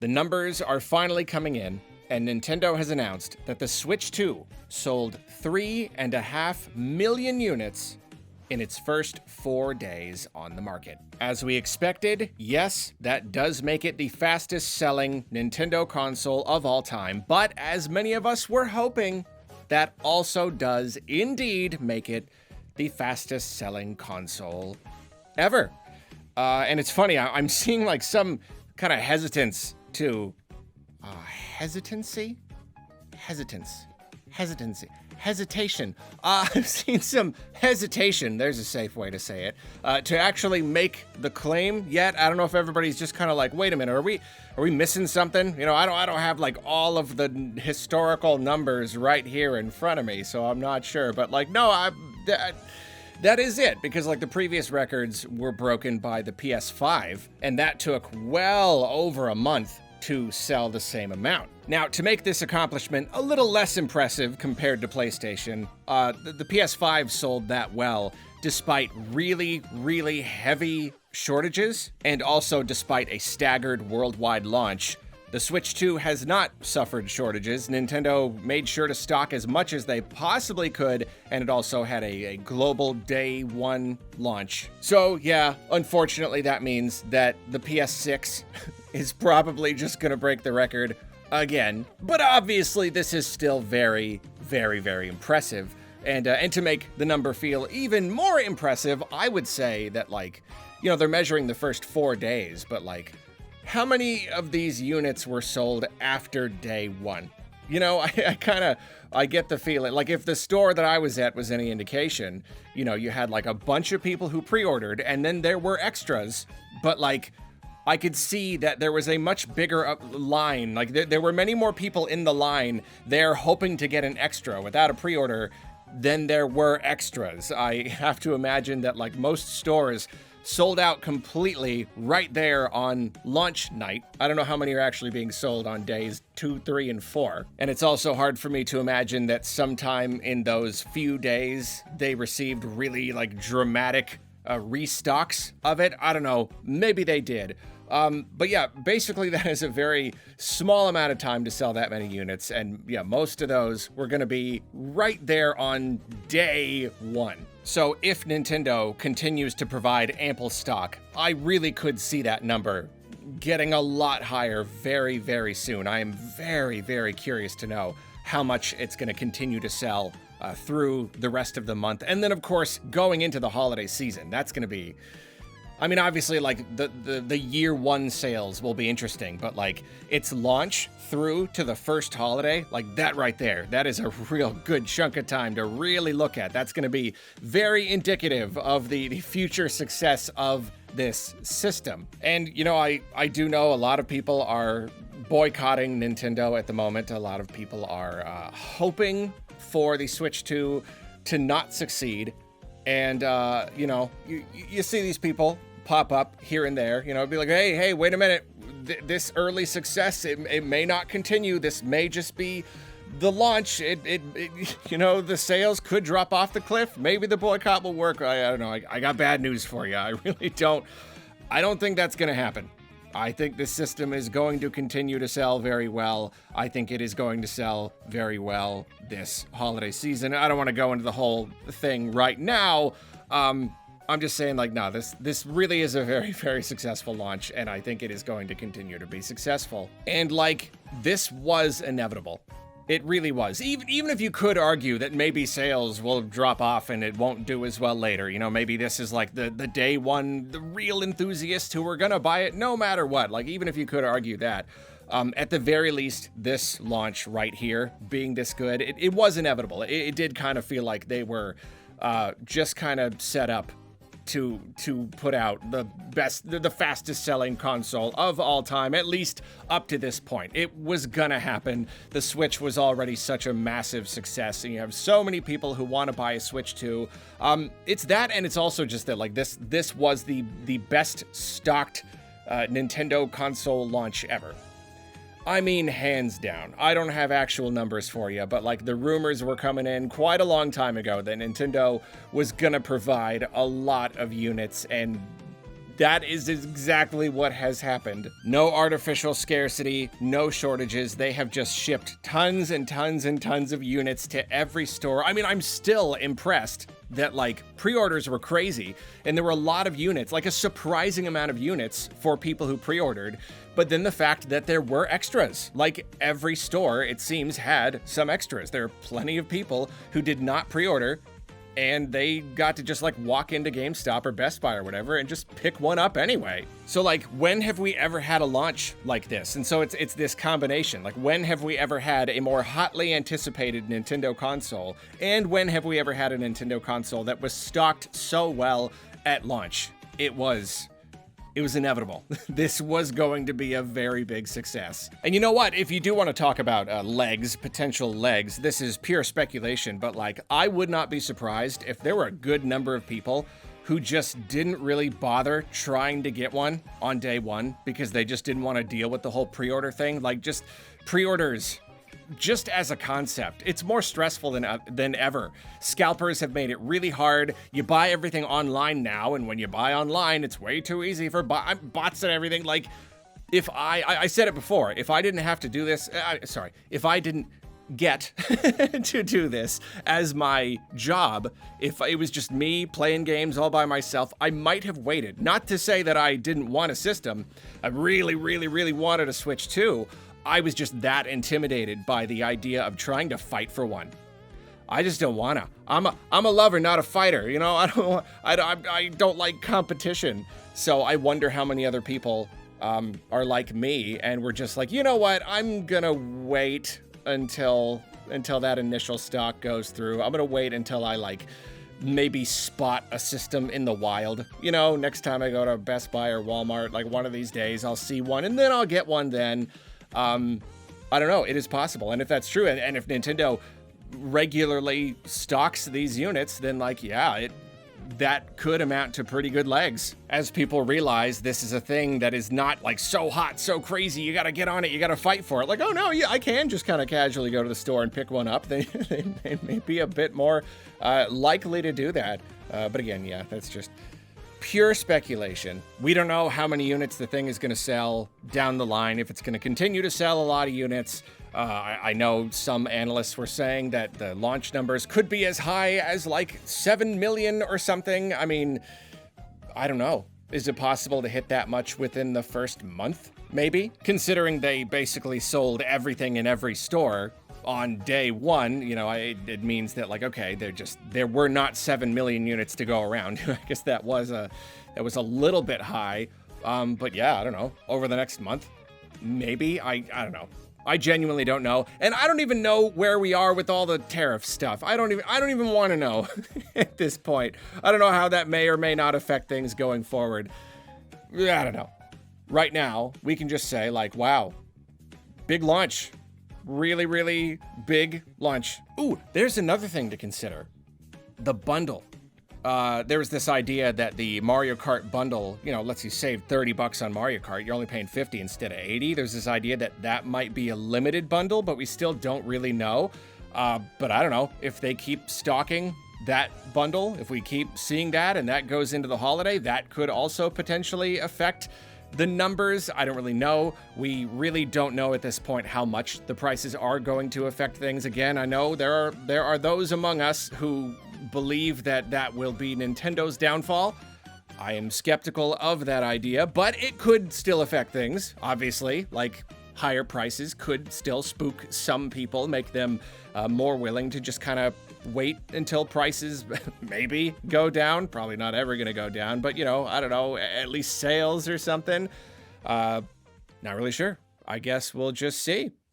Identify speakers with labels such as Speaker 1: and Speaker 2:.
Speaker 1: The numbers are finally coming in, and Nintendo has announced that the Switch 2 sold 3.5 million units in its first 4 days on the market. As we expected, yes, that does make it the fastest selling Nintendo console of all time, but as many of us were hoping, that also does indeed make it the fastest selling console ever. And it's funny, I'm seeing like some kind of hesitance to hesitation. I've seen some hesitation, there's a safe way to say it, to actually make the claim yet. I don't know if everybody's just kind of like, wait a minute, are we missing something? You know, I don't have like all of the historical numbers right here in front of me, so I'm not sure. But like, no, that is it, because like the previous records were broken by the PS5, and that took well over a month to sell the same amount. Now, to make this accomplishment a little less impressive compared to PlayStation, the PS5 sold that well despite really, really heavy shortages, and also despite a staggered worldwide launch. The Switch 2 has not suffered shortages. Nintendo made sure to stock as much as they possibly could, and it also had a global day one launch. So yeah, unfortunately that means that the PS6 is probably just gonna break the record again. But obviously this is still very, very, very impressive. And to make the number feel even more impressive, I would say that, like, you know, they're measuring the first 4 days, but like, how many of these units were sold after day one? You know, I get the feeling, like if the store that I was at was any indication, you know, you had like a bunch of people who pre-ordered and then there were extras, but like, I could see that there was a much bigger line. Like there were many more people in the line there hoping to get an extra without a pre-order than there were extras. I have to imagine that like most stores sold out completely right there on launch night. I don't know how many are actually being sold on days 2, 3, and 4. And it's also hard for me to imagine that sometime in those few days they received really like dramatic restocks of it. I don't know, maybe they did. But yeah, basically that is a very small amount of time to sell that many units. And yeah, most of those were gonna be right there on day one. So if Nintendo continues to provide ample stock, I really could see that number getting a lot higher very, very soon. I am very, very curious to know how much it's gonna continue to sell through the rest of the month. And then of course, going into the holiday season, that's gonna be, I mean, obviously, like, the year one sales will be interesting, but, like, its launch through to the first holiday, like, that right there, that is a real good chunk of time to really look at. That's going to be very indicative of the future success of this system. And, you know, I do know a lot of people are boycotting Nintendo at the moment. A lot of people are hoping for the Switch 2 to not succeed. And, you know, you see these people pop up here and there, you know, be like, hey, wait a minute, this early success, it may not continue. This may just be the launch. It you know, the sales could drop off the cliff. Maybe the boycott will work. I don't know. I got bad news for you. I don't think that's going to happen. I think this system is going to continue to sell very well. I think it is going to sell very well this holiday season. I don't want to go into the whole thing right now. I'm just saying, like, no, this really is a very, very successful launch, and I think it is going to continue to be successful. And, like, this was inevitable. It really was. Even if you could argue that maybe sales will drop off and it won't do as well later, you know, maybe this is like the day one, the real enthusiasts who are gonna buy it no matter what. Like, even if you could argue that, at the very least, this launch right here, being this good, it was inevitable. It did kind of feel like they were just kind of set up to put out the fastest selling console of all time, at least up to this point. It was gonna happen. The Switch was already such a massive success, and you have so many people who want to buy a Switch 2. It's that, and it's also just that, like, this was the best stocked Nintendo console launch ever. I mean, hands down. I don't have actual numbers for you, but like the rumors were coming in quite a long time ago that Nintendo was gonna provide a lot of units, and That is exactly what has happened. No artificial scarcity, no shortages. They have just shipped tons and tons and tons of units to every store. I mean, I'm still impressed that like pre-orders were crazy and there were a lot of units, like a surprising amount of units for people who pre-ordered. But then the fact that there were extras, like every store, it seems, had some extras. There are plenty of people who did not pre-order and they got to just like walk into GameStop or Best Buy or whatever and just pick one up anyway. So like, when have we ever had a launch like this? And so it's this combination. Like, when have we ever had a more hotly anticipated Nintendo console? And when have we ever had a Nintendo console that was stocked so well at launch? It was inevitable. This was going to be a very big success. And you know what? If you do want to talk about potential legs, this is pure speculation, but like, I would not be surprised if there were a good number of people who just didn't really bother trying to get one on day one because they just didn't want to deal with the whole pre-order thing. Like, just pre-orders, just as a concept, it's more stressful than ever. Scalpers have made it really hard. You buy everything online now, and when you buy online, it's way too easy for bots and everything. Like, if I said it before, if I didn't have to do this, if I didn't get to do this as my job, if it was just me playing games all by myself, I might have waited. Not to say that I didn't want a system. I really, really, really wanted a Switch 2. I was just that intimidated by the idea of trying to fight for one. I just don't wanna. I'm a lover, not a fighter. You know, I don't like competition. So I wonder how many other people are like me and we're just like, you know what? I'm gonna wait until that initial stock goes through. I'm gonna wait until I like maybe spot a system in the wild. You know, next time I go to Best Buy or Walmart, like one of these days, I'll see one and then I'll get one then. I don't know. It is possible. And if that's true, and if Nintendo regularly stocks these units, then like, yeah, that could amount to pretty good legs. As people realize this is a thing that is not like so hot, so crazy, you gotta get on it, you gotta fight for it. Like, oh no, yeah, I can just kind of casually go to the store and pick one up. They may be a bit more likely to do that. But again, yeah, that's just pure speculation. We don't know how many units the thing is going to sell down the line, if it's going to continue to sell a lot of units. I know some analysts were saying that the launch numbers could be as high as like 7 million or something. I mean, I don't know. Is it possible to hit that much within the first month? Maybe. Considering they basically sold everything in every store on day one, you know, it means that like, okay, there were not 7 million units to go around. I guess that was a little bit high. But yeah, I don't know, over the next month, maybe. I don't know. I genuinely don't know. And I don't even know where we are with all the tariff stuff. I don't even want to know at this point. I don't know how that may or may not affect things going forward. I don't know. Right now, we can just say like, wow, big launch. Really, really big launch. Ooh, there's another thing to consider. The bundle. There was this idea that the Mario Kart bundle, you know, lets you save $30 on Mario Kart. You're only paying 50 instead of 80. There's this idea that might be a limited bundle, but we still don't really know. But I don't know if they keep stocking that bundle, if we keep seeing that and that goes into the holiday, that could also potentially affect the numbers. I don't really know. We really don't know at this point how much the prices are going to affect things. Again, I know there are those among us who believe that will be Nintendo's downfall. I am skeptical of that idea, but it could still affect things, obviously. Like, higher prices could still spook some people, make them more willing to just kind of wait until prices maybe go down. Probably not ever going to go down, but, you know, I don't know, at least sales or something. Not really sure. I guess we'll just see.